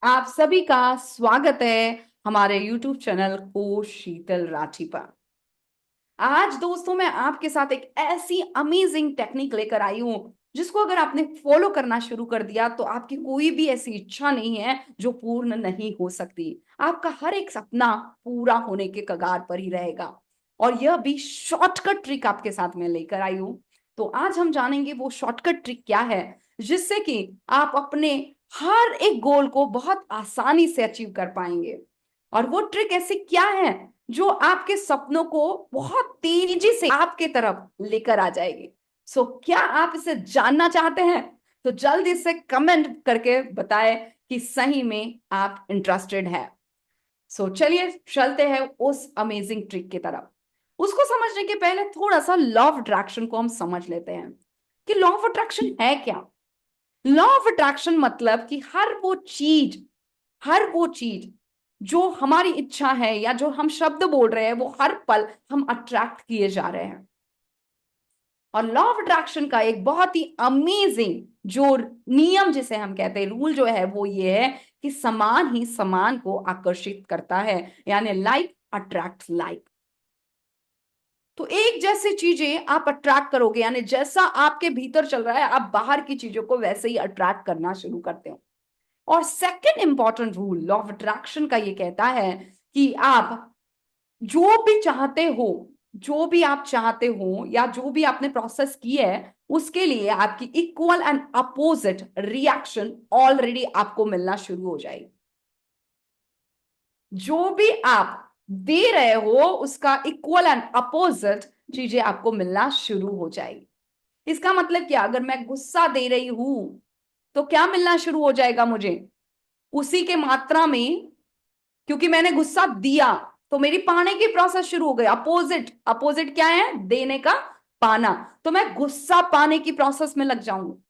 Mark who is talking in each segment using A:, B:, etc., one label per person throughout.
A: आप सभी का स्वागत है हमारे YouTube चैनल कोच शीतल राठी पर। आज दोस्तों मैं आपके साथ एक ऐसी अमेजिंग टेक्निक लेकर आई हूं जिसको अगर आपने फॉलो करना शुरू कर दिया तो आपकी कोई भी ऐसी इच्छा नहीं है जो पूर्ण नहीं हो सकती। आपका हर एक सपना पूरा होने के कगार पर ही रहेगा। और यह भी शॉर्टकट ट्रिक आपके साथ मैं लेकर आई हूं। तो आज हम जानेंगे वो शॉर्टकट ट्रिक क्या है जिससे कि आप अपने हर एक गोल को बहुत आसानी से अचीव कर पाएंगे। और वो ट्रिक ऐसी क्या है जो आपके सपनों को बहुत तेजी से आपके तरफ लेकर आ जाएगी। क्या आप इसे जानना चाहते हैं? तो जल्दी से कमेंट करके बताएं कि सही में आप इंटरेस्टेड है। चलिए चलते हैं उस अमेजिंग ट्रिक की तरफ। उसको समझने के पहले थोड़ा सा लॉ ऑफ अट्रैक्शन को हम समझ लेते हैं कि लॉ ऑफ अट्रैक्शन है क्या। लॉ ऑफ अट्रैक्शन मतलब कि हर वो चीज जो हमारी इच्छा है या जो हम शब्द बोल रहे हैं वो हर पल हम अट्रैक्ट किए जा रहे हैं। और लॉ ऑफ अट्रैक्शन का एक बहुत ही अमेजिंग जो नियम जिसे हम कहते हैं रूल जो है वो ये है कि समान ही समान को आकर्षित करता है, यानी लाइक अट्रैक्ट लाइक। तो एक जैसी चीजें आप अट्रैक्ट करोगे, यानी जैसा आपके भीतर चल रहा है आप बाहर की चीजों को वैसे ही अट्रैक्ट करना शुरू करते हो। और second important rule law of attraction का ये कहता है कि आप जो भी चाहते हो जो भी आप चाहते हो या जो भी आपने प्रोसेस की है उसके लिए आपकी equal and opposite reaction already आपको मिलना शुरू हो जाएगी। जो भी आप दे रहे हो उसका इक्वल एंड अपोजिट चीजें आपको मिलना शुरू हो जाएगी। इसका मतलब क्या, अगर मैं गुस्सा दे रही हूं तो क्या मिलना शुरू हो जाएगा मुझे? उसी के मात्रा में, क्योंकि मैंने गुस्सा दिया तो मेरी पाने की प्रोसेस शुरू हो गई। अपोजिट अपोजिट क्या है? देने का, पाना। तो मैं गुस्सा पाने की प्रोसेस में लग जाऊंगी।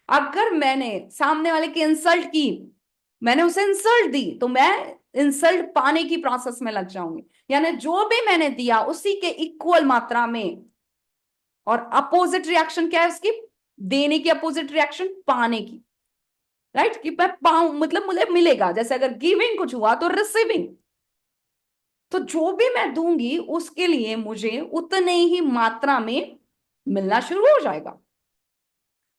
A: अगर मैंने सामने वाले की इंसल्ट की, मैंने उसे इंसल्ट दी तो मैं इंसल्ट पाने की प्रोसेस में लग जाऊंगी। यानी जो भी मैंने दिया उसी के इक्वल मात्रा में। और अपोजिट रिएक्शन क्या है उसकी? देने की अपोजिट रिएक्शन पाने की। राइट, कि मैं पाऊं मतलब मुझे मिलेगा। जैसे अगर गिविंग कुछ हुआ तो रिसीविंग। तो जो भी मैं दूंगी उसके लिए मुझे उतने ही मात्रा में मिलना शुरू हो जाएगा।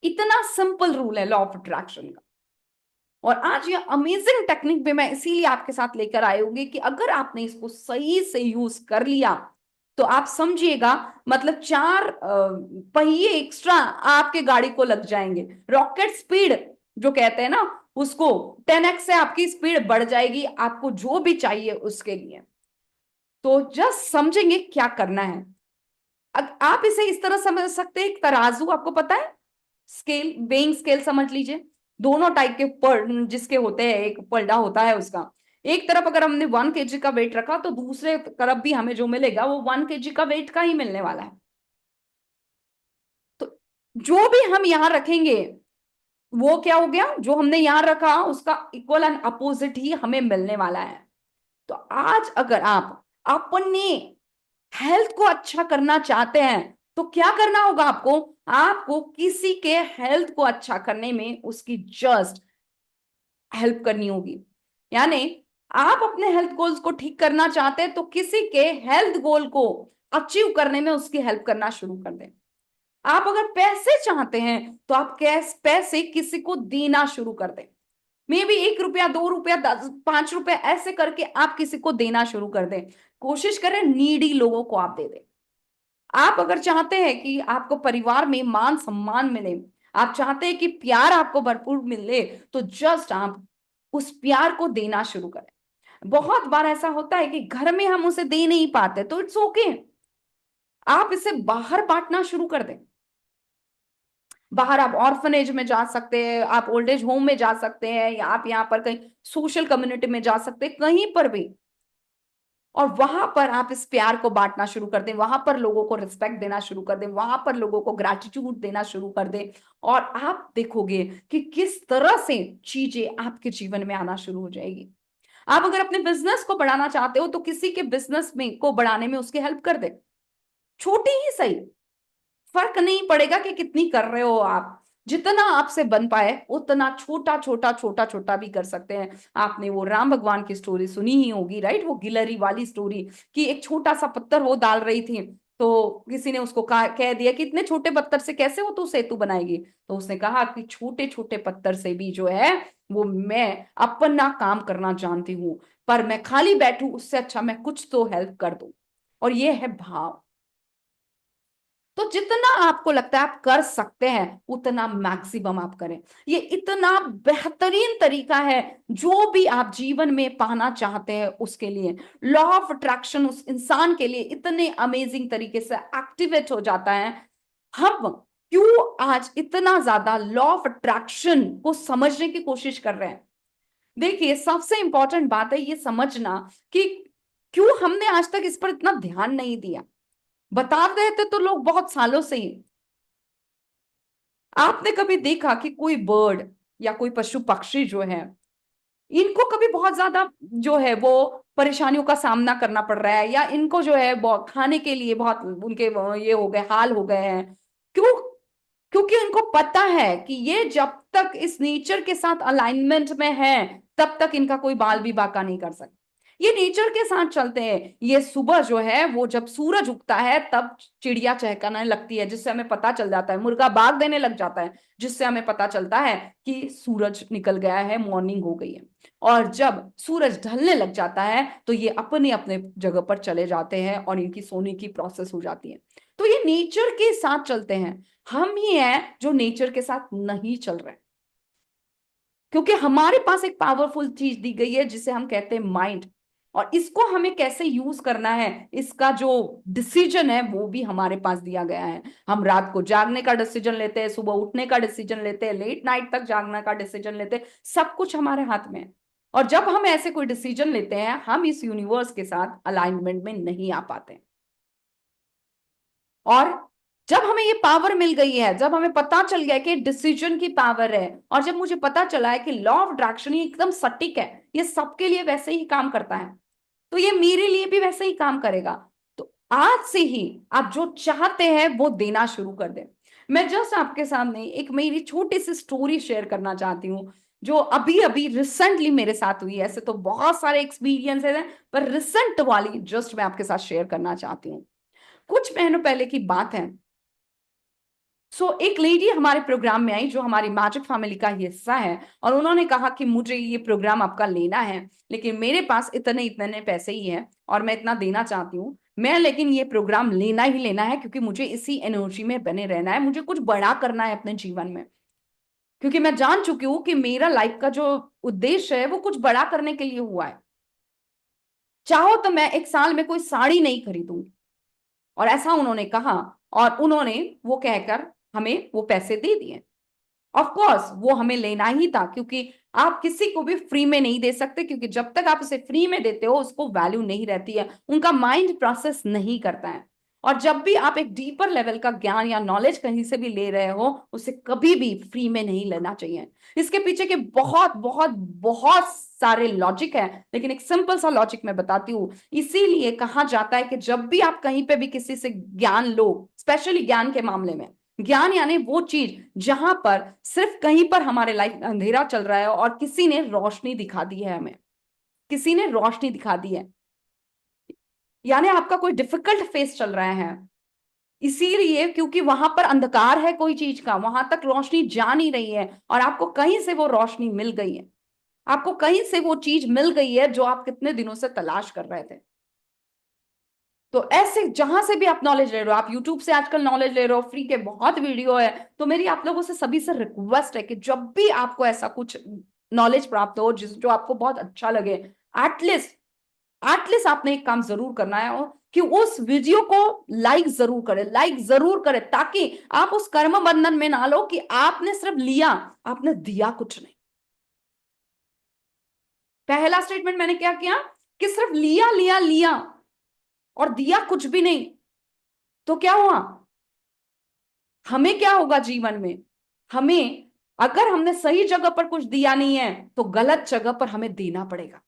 A: इतना सिंपल रूल है लॉ ऑफ अट्रैक्शन का। और आज ये अमेजिंग टेक्निक भी मैं इसीलिए आपके साथ लेकर आई होंगी कि अगर आपने इसको सही से यूज कर लिया तो आप समझिएगा, मतलब चार पहिए एक्स्ट्रा आपके गाड़ी को लग जाएंगे। रॉकेट स्पीड जो कहते हैं ना उसको, 10x से आपकी स्पीड बढ़ जाएगी आपको जो भी चाहिए उसके लिए। तो जस्ट समझेंगे क्या करना है। आप इसे इस तरह समझ सकते हैं, एक तराजू आपको पता है, स्केल, वेइंग स्केल समझ लीजिए। दोनों टाइप के जिसके होते हैं, एक पलड़ा होता है उसका। एक तरफ अगर हमने 1 kg का वेट रखा तो दूसरे तरफ भी हमें जो मिलेगा वो 1 kg का वेट का ही मिलने वाला है। तो जो भी हम यहां रखेंगे वो क्या हो गया, जो हमने यहां रखा उसका इक्वल एंड अपोजिट ही हमें मिलने वाला है। तो आज अगर आप अपने हेल्थ को अच्छा करना चाहते हैं तो क्या करना होगा आपको? आपको किसी के हेल्थ को अच्छा करने में उसकी जस्ट हेल्प करनी होगी। यानी आप अपने हेल्थ गोल्स को ठीक करना चाहते हैं तो किसी के हेल्थ गोल को अचीव करने में उसकी हेल्प करना शुरू कर दें। आप अगर पैसे चाहते हैं तो आप कैश पैसे किसी को देना शुरू कर दें। मे बी 1 रुपया, 2 रुपया, 5 रुपया ऐसे करके आप किसी को देना शुरू कर दें। कोशिश करें नीडी लोगों को आप दे दें। आप अगर चाहते हैं कि आपको परिवार में मान सम्मान मिले, आप चाहते हैं कि प्यार आपको भरपूर मिले, तो जस्ट आप उस प्यार को देना शुरू करें। बहुत बार ऐसा होता है कि घर में हम उसे दे नहीं पाते तो इट्स ओके, आप इसे बाहर बांटना शुरू कर दें। बाहर आप ऑर्फनेज में जा सकते हैं, आप ओल्ड एज होम में जा सकते हैं, या आप यहाँ पर कहीं सोशल कम्युनिटी में जा सकते हैं, कहीं पर भी। और वहां पर आप इस प्यार को बांटना शुरू कर दें, वहां पर लोगों को रिस्पेक्ट देना शुरू कर दें, वहां पर लोगों को ग्रैटिट्यूड देना शुरू कर दें। और आप देखोगे कि किस तरह से चीजें आपके जीवन में आना शुरू हो जाएगी। आप अगर अपने बिजनेस को बढ़ाना चाहते हो तो किसी के बिजनेस में को बढ़ाने में उसकी हेल्प कर दे, छोटी ही सही, फर्क नहीं पड़ेगा कि कितनी कर रहे हो आप। जितना आपसे बन पाए उतना छोटा छोटा छोटा छोटा भी कर सकते हैं। आपने वो राम भगवान की स्टोरी सुनी ही होगी, राइट, वो गिलहरी वाली स्टोरी, कि एक छोटा सा पत्थर वो डाल रही थी, तो किसी ने उसको कह दिया कि इतने छोटे पत्थर से कैसे वो तू सेतु बनाएगी। तो उसने कहा कि छोटे छोटे पत्थर से भी जो है वो मैं अपना काम करना जानती हूँ, पर मैं खाली बैठूं उससे अच्छा मैं कुछ तो हेल्प कर दूं। और ये है भाव। तो जितना आपको लगता है आप कर सकते हैं उतना मैक्सिमम आप करें। ये इतना बेहतरीन तरीका है जो भी आप जीवन में पाना चाहते हैं उसके लिए। लॉ ऑफ अट्रैक्शन उस इंसान के लिए इतने अमेजिंग तरीके से एक्टिवेट हो जाता है। हम क्यों आज इतना ज्यादा लॉ ऑफ अट्रैक्शन को समझने की कोशिश कर रहे हैं? देखिए, सबसे इंपॉर्टेंट बात है ये समझना कि क्यों हमने आज तक इस पर इतना ध्यान नहीं दिया। बता रहे थे तो लोग बहुत सालों से ही। आपने कभी देखा कि कोई बर्ड या कोई पशु पक्षी जो है, इनको कभी बहुत ज्यादा जो है वो परेशानियों का सामना करना पड़ रहा है, या इनको जो है खाने के लिए बहुत उनके ये हो गए, हाल हो गए हैं? क्यों? क्योंकि उनको पता है कि ये जब तक इस नेचर के साथ अलाइनमेंट में है तब तक इनका कोई बाल भी बाका नहीं कर सकता। ये नेचर के साथ चलते हैं। ये सुबह जो है वो जब सूरज उगता है तब चिड़िया चहकने लगती है, जिससे हमें पता चल जाता है, मुर्गा बाग देने लग जाता है, जिससे हमें पता चलता है कि सूरज निकल गया है, मॉर्निंग हो गई है। और जब सूरज ढलने लग जाता है तो ये अपने अपने जगह पर चले जाते हैं और इनकी सोने की प्रोसेस हो जाती है। तो ये नेचर के साथ चलते हैं। हम ही हैं जो नेचर के साथ नहीं चल रहे, क्योंकि हमारे पास एक पावरफुल चीज दी गई है जिसे हम कहते हैं माइंड। और इसको हमें कैसे यूज करना है, इसका जो डिसीजन है वो भी हमारे पास दिया गया है। हम रात को जागने का डिसीजन लेते हैं, सुबह उठने का डिसीजन लेते हैं, लेट नाइट तक जागने का डिसीजन लेते हैं, सब कुछ हमारे हाथ में है। और जब हम ऐसे कोई डिसीजन लेते हैं हम इस यूनिवर्स के साथ अलाइनमेंट में नहीं आ पाते। और जब हमें ये पावर मिल गई है, जब हमें पता चल गया कि डिसीजन की पावर है, और जब मुझे पता चला है कि लॉ ऑफ अट्रैक्शन ये एकदम सटीक है, ये सबके लिए वैसे ही काम करता है, तो ये मेरे लिए भी वैसे ही काम करेगा। तो आज से ही आप जो चाहते हैं वो देना शुरू कर दें। मैं जस्ट आपके सामने एक मेरी छोटी सी स्टोरी शेयर करना चाहती हूँ, जो अभी अभी रिसेंटली मेरे साथ हुई है। ऐसे तो बहुत सारे एक्सपीरियंसेस हैं, पर रिसेंट वाली जस्ट मैं आपके साथ शेयर करना चाहती हूँ। कुछ महीनों पहले की बात है। एक लेडी हमारे प्रोग्राम में आई जो हमारी मैजिक फैमिली का हिस्सा है, और उन्होंने कहा कि मुझे ये प्रोग्राम आपका लेना है, लेकिन मेरे पास इतने इतने पैसे ही हैं और मैं इतना देना चाहती हूँ मैं, लेकिन ये प्रोग्राम लेना ही लेना है क्योंकि मुझे इसी एनर्जी में बने रहना है, मुझे कुछ बड़ा करना है अपने जीवन में। क्योंकि मैं जान चुकी हूँ कि मेरा लाइफ का जो उद्देश्य है वो कुछ बड़ा करने के लिए हुआ है। चाहो तो मैं एक साल में कोई साड़ी नहीं खरीदूंगी। और ऐसा उन्होंने कहा, और उन्होंने वो कहकर हमें वो पैसे दे दिए। ऑफ कोर्स वो हमें लेना ही था, क्योंकि आप किसी को भी फ्री में नहीं दे सकते, क्योंकि जब तक आप उसे फ्री में देते हो उसको वैल्यू नहीं रहती है, उनका माइंड प्रोसेस नहीं करता है। और जब भी आप एक डीपर लेवल का ज्ञान या नॉलेज कहीं से भी ले रहे हो उसे कभी भी फ्री में नहीं लेना चाहिए। इसके पीछे के बहुत बहुत बहुत सारे लॉजिक है, लेकिन एक सिंपल सा लॉजिक मैं बताती हूँ। इसीलिए कहा जाता है कि जब भी आप कहीं पे भी किसी से ज्ञान लो, स्पेशली ज्ञान के मामले में, ज्ञान यानी वो चीज जहां पर सिर्फ कहीं पर हमारे लाइफ में अंधेरा चल रहा है और किसी ने रोशनी दिखा दी है हमें, किसी ने रोशनी दिखा दी है, यानी आपका कोई डिफिकल्ट फेस चल रहा है, इसीलिए क्योंकि वहां पर अंधकार है कोई चीज का, वहां तक रोशनी जा नहीं रही है, और आपको कहीं से वो रोशनी मिल गई है, आपको कहीं से वो चीज मिल गई है जो आप कितने दिनों से तलाश कर रहे थे। तो ऐसे जहां से भी आप नॉलेज ले रहे हो, आप यूट्यूब से आजकल नॉलेज ले रहे हो, फ्री के बहुत वीडियो है, तो मेरी आप लोगों से सभी से रिक्वेस्ट है कि जब भी आपको ऐसा कुछ नॉलेज प्राप्त हो जिस जो आपको बहुत अच्छा लगे, एटलीस्ट एटलीस्ट आपने एक काम जरूर करना है, और कि उस वीडियो को लाइक जरूर करें, ताकि आप उस कर्म बंधन में ना लो कि आपने सिर्फ लिया, आपने दिया कुछ नहीं। पहला स्टेटमेंट मैंने क्या किया कि सिर्फ लिया लिया लिया और दिया कुछ भी नहीं, तो क्या हुआ? हमें क्या होगा जीवन में? हमें, अगर हमने सही जगह पर कुछ दिया नहीं है तो गलत जगह पर हमें देना पड़ेगा,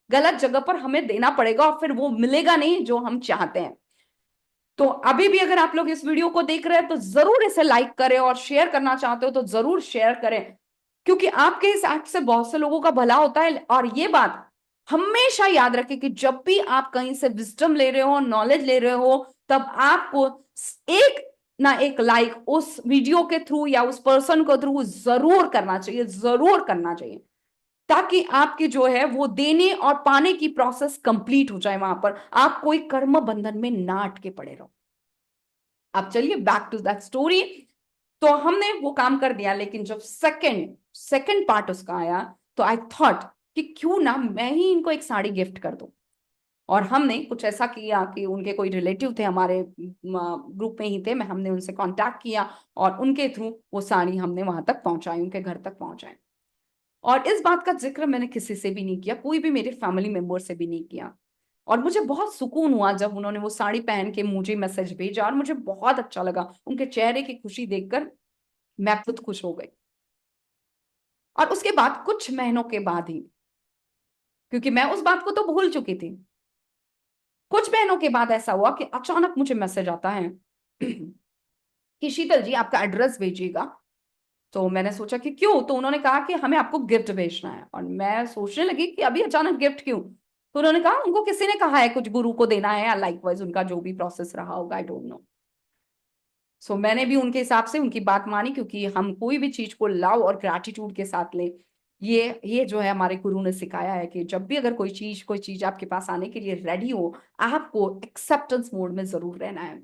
A: गलत जगह पर हमें देना पड़ेगा, और फिर वो मिलेगा नहीं जो हम चाहते हैं। तो अभी भी अगर आप लोग इस वीडियो को देख रहे हैं तो जरूर इसे लाइक करें, और शेयर करना चाहते हो तो जरूर शेयर करें, क्योंकि आपके इस एक्ट से बहुत से लोगों का भला होता है। और ये बात हमेशा याद रखें कि जब भी आप कहीं से विजडम ले रहे हो, नॉलेज ले रहे हो, तब आपको एक ना एक लाइक उस वीडियो के थ्रू या उस पर्सन को थ्रू जरूर करना चाहिए, जरूर करना चाहिए, ताकि आपकी जो है वो देने और पाने की प्रोसेस कंप्लीट हो जाए, वहां पर आप कोई कर्म बंधन में ना अटके पड़े रहो। अब चलिए बैक टू दैट स्टोरी। तो हमने वो काम कर दिया, लेकिन जब सेकंड सेकंड पार्ट उसका आया, तो आई थॉट कि क्यों ना मैं ही इनको एक साड़ी गिफ्ट कर दूं। और हमने कुछ ऐसा किया कि उनके कोई रिलेटिव थे हमारे ग्रुप में ही थे, मैं हमने उनसे कांटेक्ट किया और उनके थ्रू वो साड़ी हमने वहां तक पहुंचाई, उनके घर तक पहुंचाई। और इस बात का जिक्र मैंने किसी से भी नहीं किया, कोई भी मेरे फैमिली मेंबर से भी नहीं किया। और मुझे बहुत सुकून हुआ जब उन्होंने वो साड़ी पहन के मुझे मैसेज भेजा, और मुझे बहुत अच्छा लगा उनके चेहरे की खुशी देखकर, मैं खुद खुश हो गई। और उसके बाद कुछ महीनों के बाद ही, क्योंकि मैं उस बात को तो भूल चुकी थी, कुछ महीनों के बाद ऐसा हुआ कि अचानक मुझे मैसेज आता है कि शीतल जी आपका एड्रेस भेजिएगा। तो मैंने सोचा कि क्यों, तो उन्होंने कहा कि हमें आपको गिफ्ट भेजना है। और मैं सोचने लगी कि अभी अचानक गिफ्ट क्यों। तो उन्होंने कहा उनको किसी ने कहा है कुछ गुरु को देना है, या लाइकवाइज उनका जो भी प्रोसेस रहा होगा, आई डोंट नो। सो मैंने भी उनके हिसाब से उनकी बात मानी, क्योंकि हम कोई भी चीज को लव और ग्रैटिट्यूड के साथ ले। ये जो है हमारे गुरु ने सिखाया है कि जब भी अगर कोई चीज आपके पास आने के लिए रेडी हो, आपको एक्सेप्टेंस मोड में जरूर रहना है।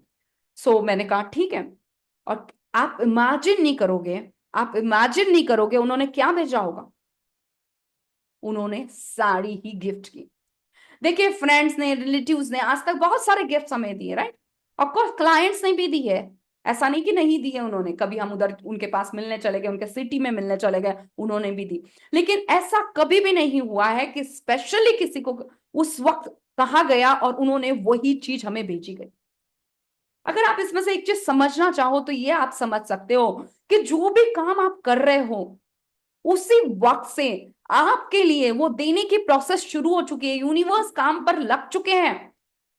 A: सो मैंने कहा ठीक है। और आप इमेजिन नहीं करोगे उन्होंने क्या भेजा होगा। उन्होंने साड़ी ही गिफ्ट की। देखिए, फ्रेंड्स ने, रिलेटिव्स ने आज तक बहुत सारे गिफ्ट्स हमें दिए, राइट। ऑफ कोर्स क्लाइंट्स ने भी दी है, ऐसा नहीं कि नहीं दी है उन्होंने। कभी हम उधर उनके पास मिलने चले गए, उनके सिटी में मिलने चले गए, उन्होंने भी दी। लेकिन ऐसा कभी भी नहीं हुआ है कि स्पेशली किसी को उस वक्त कहा गया और उन्होंने वही चीज हमें भेजी गई। अगर आप इसमें से एक चीज समझना चाहो तो ये आप समझ सकते हो कि जो भी काम आप कर रहे हो, उसी वक्त से आपके लिए वो देने की प्रोसेस शुरू हो चुकी है, यूनिवर्स काम पर लग चुके हैं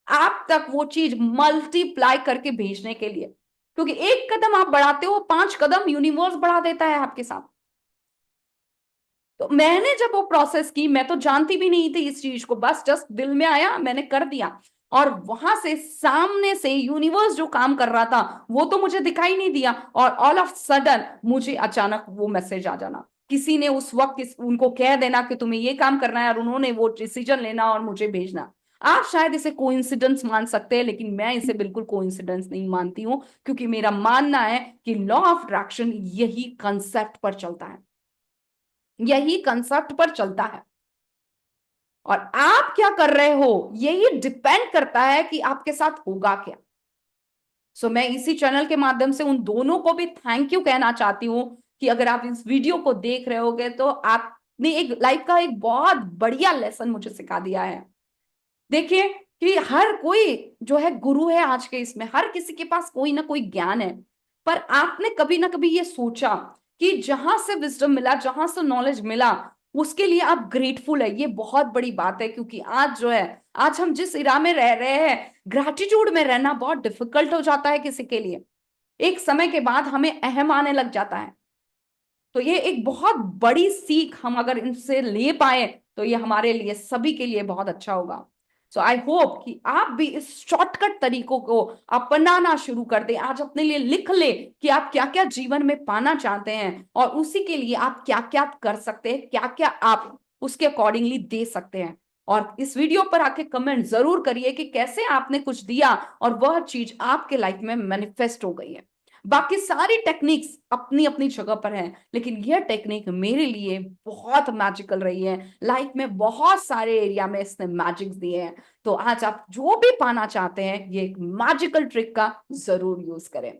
A: आप तक वो चीज मल्टीप्लाई करके भेजने के लिए। क्योंकि एक कदम आप बढ़ाते हो, 5 कदम यूनिवर्स बढ़ा देता है आपके साथ। तो मैंने जब वो प्रोसेस की, मैं तो जानती भी नहीं थी इस चीज को, बस जस्ट दिल में आया, मैंने कर दिया। और वहां से सामने से यूनिवर्स जो काम कर रहा था वो तो मुझे दिखाई नहीं दिया, और ऑल ऑफ सडन मुझे अचानक वो मैसेज आ जाना, किसी ने उस वक्त उनको कह देना कि तुम्हें ये काम करना है, और उन्होंने वो डिसीजन लेना और मुझे भेजना। आप शायद इसे कोइंसिडेंस मान सकते हैं, लेकिन मैं इसे बिल्कुल कोइंसिडेंस नहीं मानती हूं, क्योंकि मेरा मानना है कि लॉ ऑफ अट्रैक्शन यही कंसेप्ट पर चलता है, यही कंसेप्ट पर चलता है। और आप क्या कर रहे हो यही डिपेंड करता है कि आपके साथ होगा क्या। मैं इसी चैनल के माध्यम से उन दोनों को भी थैंक यू कहना चाहती हूं कि अगर आप इस वीडियो को देख रहे होगे तो आपने एक लाइफ का एक बहुत बढ़िया लेसन मुझे सिखा दिया है। देखिए कि हर कोई जो है गुरु है, आज के इसमें हर किसी के पास कोई ना कोई ज्ञान है। पर आपने कभी ना कभी ये सोचा कि जहां से विजडम मिला, जहां से नॉलेज मिला, उसके लिए आप ग्रेटफुल है, ये बहुत बड़ी बात है। क्योंकि आज जो है, आज हम जिस इरा में रह रहे हैं, ग्रैटिट्यूड में रहना बहुत डिफिकल्ट हो जाता है किसी के लिए। एक समय के बाद हमें अहम आने लग जाता है। तो ये एक बहुत बड़ी सीख हम अगर इनसे ले पाए तो ये हमारे लिए, सभी के लिए बहुत अच्छा होगा। आई होप कि आप भी इस शॉर्टकट तरीकों को अपनाना शुरू कर दें। आज अपने लिए लिख ले कि आप क्या क्या जीवन में पाना चाहते हैं, और उसी के लिए आप क्या क्या कर सकते हैं, क्या क्या आप उसके अकॉर्डिंगली दे सकते हैं। और इस वीडियो पर आके कमेंट जरूर करिए कि कैसे आपने कुछ दिया और वह चीज आपके लाइफ में मैनिफेस्ट हो गई है। बाकी सारी टेक्निक्स अपनी अपनी जगह पर हैं, लेकिन यह टेक्निक मेरे लिए बहुत मैजिकल रही है। लाइफ में बहुत सारे एरिया में इसने मैजिक्स दिए हैं। तो आज आप जो भी पाना चाहते हैं, ये एक मैजिकल ट्रिक का जरूर यूज करें।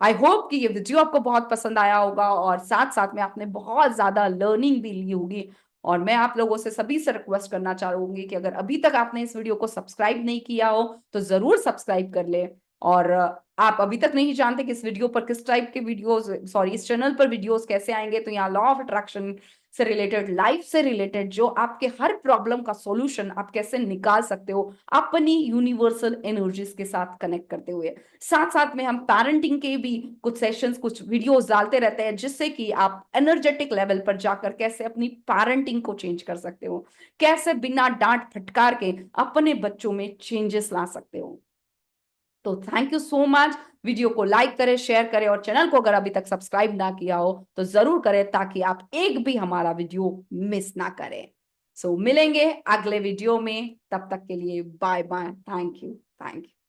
A: आई होप कि ये वीडियो आपको बहुत पसंद आया होगा, और साथ साथ में आपने बहुत ज्यादा लर्निंग भी ली होगी। और मैं आप लोगों से सभी से रिक्वेस्ट करना चाहूंगी कि अगर अभी तक आपने इस वीडियो को सब्सक्राइब नहीं किया हो तो जरूर सब्सक्राइब कर ले। और आप अभी तक नहीं जानते कि इस वीडियो पर किस टाइप के वीडियोस, सॉरी इस चैनल पर वीडियोस कैसे आएंगे, तो यहाँ लॉ ऑफ अट्रैक्शन से रिलेटेड, लाइफ से रिलेटेड, जो आपके हर प्रॉब्लम का सॉल्यूशन आप कैसे निकाल सकते हो अपनी यूनिवर्सल एनर्जीज के साथ कनेक्ट करते हुए। साथ साथ में हम पेरेंटिंग के भी कुछ सेशंस, कुछ वीडियोस डालते रहते हैं, जिससे कि आप एनर्जेटिक लेवल पर जाकर कैसे अपनी पेरेंटिंग को चेंज कर सकते हो, कैसे बिना डांट फटकार के अपने बच्चों में चेंजेस ला सकते हो। तो thank you so much. Video को लाइक करें, शेयर करें, और चैनल को अगर अभी तक सब्सक्राइब ना किया हो तो जरूर करें, ताकि आप एक भी हमारा वीडियो मिस ना करें। मिलेंगे अगले वीडियो में, तब तक के लिए bye bye. Thank you. Thank you.